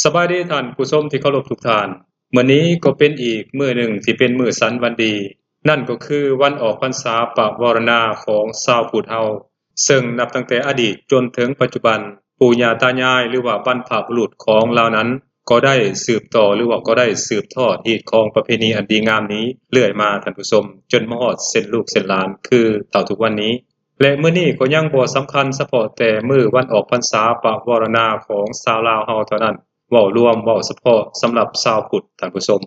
สบายดีท่านผู้ชมที่เคารพทุกท่านมื้อนี้ก็เป็นอีกมื้อหนึ่งที่เป็นมื้อสันวันดีนั่นก็คือวันออกพรรษาปวารณาของชาวพุทธเฮาซึ่งนับตั้งแต่อดีตจนถึงปัจจุบันปู่ย่าตายายหรือว่าบรรพบุรุษของเหล่านั้นก็ได้สืบต่อหรือว่าก็ได้สืบทอดฮีตของประเพณีอันดีงามนี้เรื่อยมาท่านผู้ชมจนมาฮอดเส้นลูกเส้นหลานคือเท่าทุกวันนี้และมื้อนี้ก็ยังบ่สำคัญเฉพาะแต่มื้อวันออกพรรษาปวารณาของชาวลาวเฮาเท่านั้นเว้ารวมเว้าเฉพาะสำหรับชาวพุทธท่านผู้ชม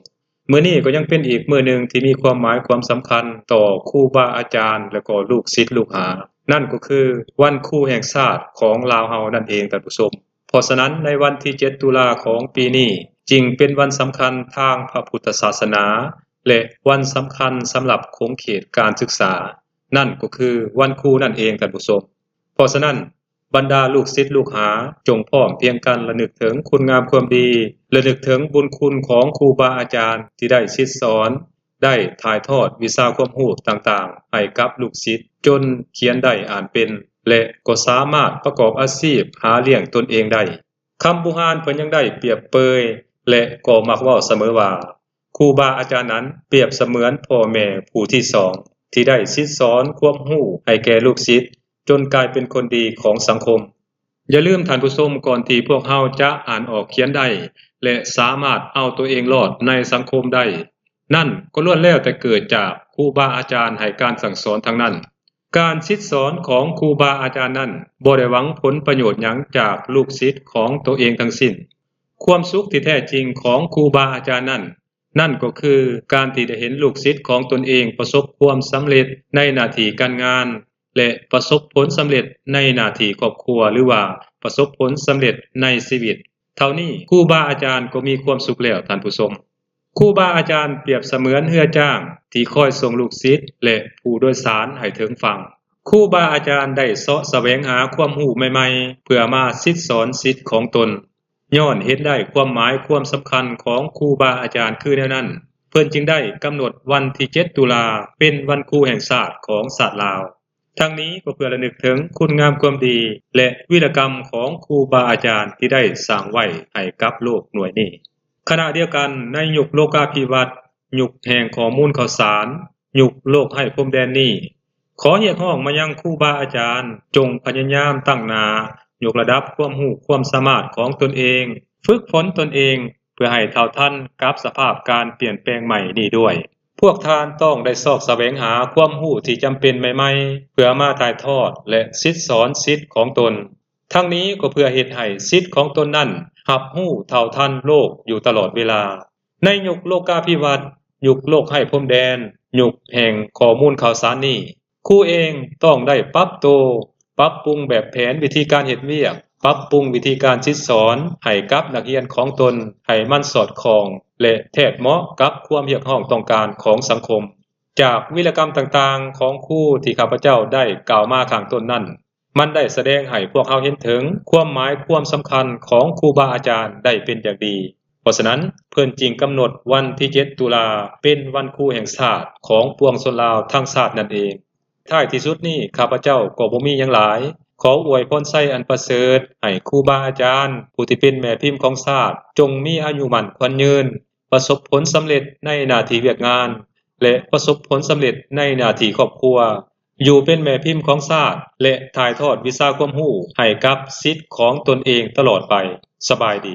มื้อนี้ก็ยังเป็นอีกมื้อหนึ่งที่มีความหมายความสำคัญต่อครูบาอาจารย์และก็ลูกศิษย์ลูกหานั่นก็คือวันครูแห่งชาติของลาวเฮานั่นเองท่านผู้ชมเพราะฉะนั้นในวันที่7ตุลาของปีนี้จึงเป็นวันสำคัญทางพระพุทธศาสนาและวันสำคัญสำหรับคงเขตการศึกษานั่นก็คือวันครูนั่นเองท่านผู้ชมเพราะฉะนั้นบรรดาลูกศิษย์ลูกหาจงพร้อมเพียงกันระลึกถึงคุณงามความดีระลึกถึงบุญคุณของครูบาอาจารย์ที่ได้ชิดสอนได้ถ่ายทอดวิชาความรู้ต่างๆให้กับลูกศิษย์จนเขียนได้อ่านเป็นและก็สามารถประกอบอาชีพหาเลี้ยงตนเองได้คำโบราณเพิ่นยังได้เปรียบเปยและก็มักเว้าเสมอว่าครูบาอาจารย์นั้นเปรียบเสมือนพ่อแม่ผู้ที่สองที่ได้ชิดสอนความรู้ให้แก่ลูกศิษย์จนกลายเป็นคนดีของสังคมอย่าลืมท่านผู้ชมก่อนที่พวกเฮาจะอ่านออกเขียนได้และสามารถเอาตัวเองรอดในสังคมได้นั่นก็ล้วนแล้วแต่เกิดจากครูบาอาจารย์ให้การสั่งสอนทั้งนั้นการชิดสอนของครูบาอาจารย์นั้นบ่ได้หวังผลประโยชน์หยังจากลูกศิษย์ของตัวเองทั้งสิ้นความสุขที่แท้จริงของครูบาอาจารย์นั้นนั่นก็คือการที่ได้เห็นลูกศิษย์ของตนเองประสบความสำเร็จในหน้าที่การงานและประสบผลสำเร็จในหน้าที่ครอบครัวหรือว่าประสบผลสำเร็จในชีวิตเท่านี้ครูบาอาจารย์ก็มีความสุขแล้วท่านผู้ชมครูบาอาจารย์เปรียบเสมือนเรือจ้างที่คอยส่งลูกศิษย์และผู้โดยสารให้ถึงฝั่งครูบาอาจารย์ได้เสาะแสวงหาความรู้ใหม่ๆเพื่อมาชิดสอนศิษย์ของตนย้อนเห็นได้ความหมายความสำคัญของครูบาอาจารย์คือแนวนั้นเพิ่นจึงได้กำหนดวันที่7ตุลาเป็นวันครูแห่งชาติของชาติลาวทั้งนี้ก็เพื่อระลึกถึงคุณงามความดีและวีรกรรมของครูบาอาจารย์ที่ได้สร้างไว้ให้กับโลกหน่วยนี้ขณะเดียวกันในยุคโลกาภิวัตน์ยุคแห่งข้อมูลข่าวสารยุคโลกให้พรมแดนนี้ขอเรียกร้องมายังครูบาอาจารย์จงพยายามตั้งหน้ายกระดับความรู้ความสามารถของตนเองฝึกฝนตนเองเพื่อให้เท่าทันกับสภาพการเปลี่ยนแปลงใหม่นี้ด้วยพวกท่านต้องได้สอบแสวงหาความรู้ที่จำเป็นใหม่ๆเพื่อมาถ่ายทอดและศิษย์สอนศิษย์ของตนทั้งนี้ก็เพื่อเฮ็ดให้ศิษย์ของตนนั้นรับรู้เท่าทันโลกอยู่ตลอดเวลาในยุคโลกาภิวัตน์ยุคโลกให้พรมแดนยุคแห่งข้อมูลข่าวสารนี้ครูเองต้องได้ปรับตัวปรับปรุงแบบแผนวิธีการเฮ็ดเวียกปรับปรุงวิธีการศิษย์สอนให้กับนักเรียนของตนให้มันสอดคล้องและแทบเหมาะกับความเรียกร้องต้องการของสังคมจากวีรกรรมต่างๆของครูที่ข้าพเจ้าได้กล่าวมาข้างต้นนั้นมันได้แสดงให้พวกเราเห็นถึงความหมายความสำคัญของครูบาอาจารย์ได้เป็นอย่างดีเพราะฉะนั้นเพิ่นจึงกำหนดวันที่7ตุลาเป็นวันครูแห่งชาติของปวงชนลาวทั้งชาตินั่นเองท้ายที่สุดนี้ข้าพเจ้าก็บ่มีหยังหลายขออวยพรไสอันประเสริฐให้ครูบาอาจารย์ผู้ที่เป็นแม่พิมพ์ของชาติจงมีอายุมั่นขวัญยืนประสบผลสำเร็จในหน้าที่เวียกงานและประสบผลสำเร็จในหน้าที่ครอบครัวอยู่เป็นแม่พิมพ์ของชาติและถ่ายทอดวิชาความรู้ให้กับศิษย์ของตนเองตลอดไปสบายดี